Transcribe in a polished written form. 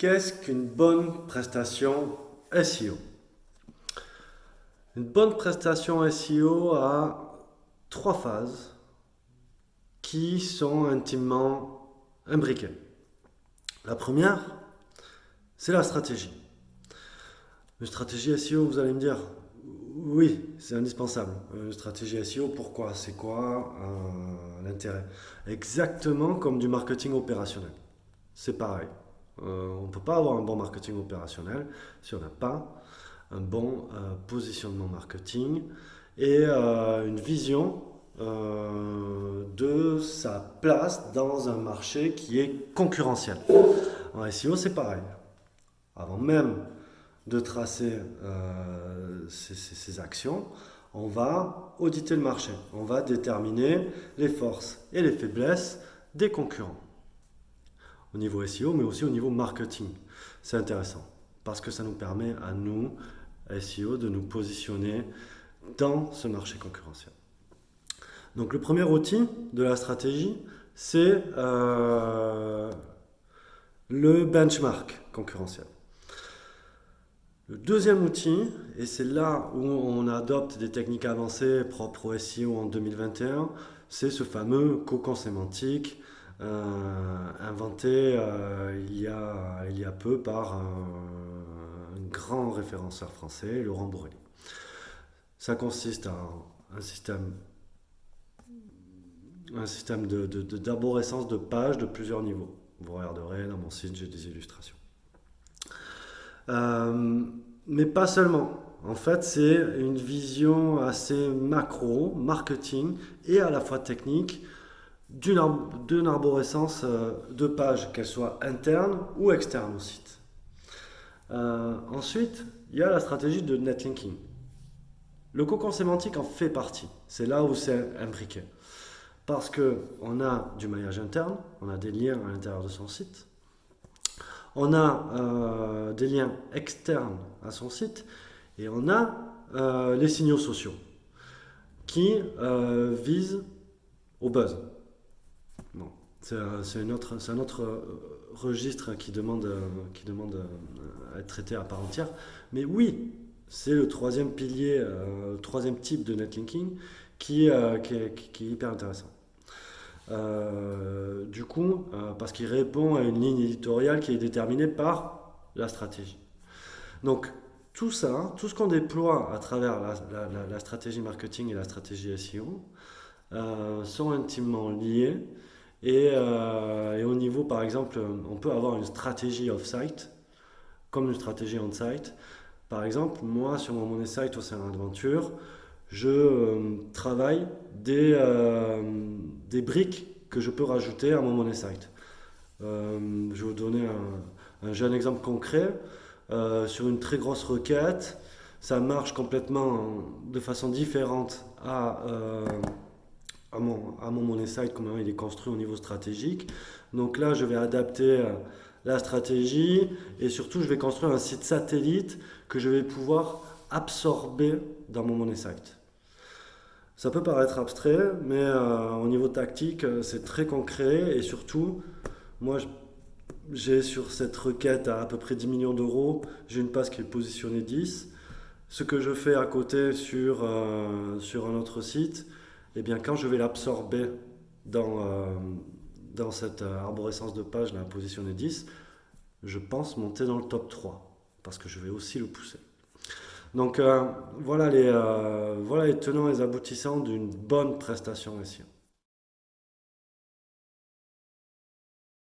Qu'est-ce qu'une bonne prestation SEO? Une bonne prestation SEO a trois phases qui sont intimement imbriquées. La première, c'est la stratégie. Une stratégie SEO, vous allez me dire, oui, c'est indispensable. Une stratégie SEO, pourquoi? C'est quoi l'intérêt? Exactement comme du marketing opérationnel. C'est pareil. On ne peut pas avoir un bon marketing opérationnel si on n'a pas un bon positionnement marketing et une vision de sa place dans un marché qui est concurrentiel. En SEO, c'est pareil. Avant même de tracer ces actions, on va auditer le marché. On va déterminer les forces et les faiblesses des concurrents. Au niveau SEO, mais aussi au niveau marketing. C'est intéressant parce que ça nous permet à nous, SEO, de nous positionner dans ce marché concurrentiel. Donc le premier outil de la stratégie, c'est le benchmark concurrentiel. Le deuxième outil, et c'est là où on adopte des techniques avancées propres au SEO en 2021, c'est ce fameux cocon sémantique inventé il y a peu par un grand référenceur français, Laurent Bourrelli. Ça consiste en un système d'arborescence de pages de plusieurs niveaux. Vous regarderez dans mon site, j'ai des illustrations. Mais pas seulement. En fait, c'est une vision assez macro, marketing et à la fois technique d'une arborescence de pages, qu'elle soit interne ou externe au site. Ensuite, il y a la stratégie de netlinking. Le cocon sémantique en fait partie. C'est là où c'est imbriqué. Parce qu'on a du maillage interne, on a des liens à l'intérieur de son site. On a des liens externes à son site et on a les signaux sociaux qui visent au buzz. Bon, c'est un autre registre qui demande à être traité à part entière. Mais oui, c'est le troisième pilier, le troisième type de netlinking qui est hyper intéressant. Du coup, parce qu'il répond à une ligne éditoriale qui est déterminée par la stratégie. Donc, tout ça, tout ce qu'on déploie à travers la stratégie marketing et la stratégie SEO sont intimement liés. Et au niveau, par exemple, on peut avoir une stratégie off-site comme une stratégie on-site. Par exemple, moi, sur mon money site au sein d'Aventure, je travaille des briques que je peux rajouter à mon money site. Je vais vous donner un jeune exemple concret. Sur une très grosse requête, ça marche complètement de façon différente à mon money site, comment il est construit au niveau stratégique. Donc là, je vais adapter la stratégie et surtout, je vais construire un site satellite que je vais pouvoir absorber dans mon money site. Ça peut paraître abstrait, mais au niveau tactique, c'est très concret et surtout, moi, j'ai sur cette requête à peu près 10 millions d'euros, j'ai une page qui est positionnée 10. Ce que je fais à côté sur un autre site, eh bien, quand je vais l'absorber dans cette arborescence de page, la positionnée 10, je pense monter dans le top 3 parce que je vais aussi le pousser. Donc voilà les tenants et les aboutissants d'une bonne prestation SEO.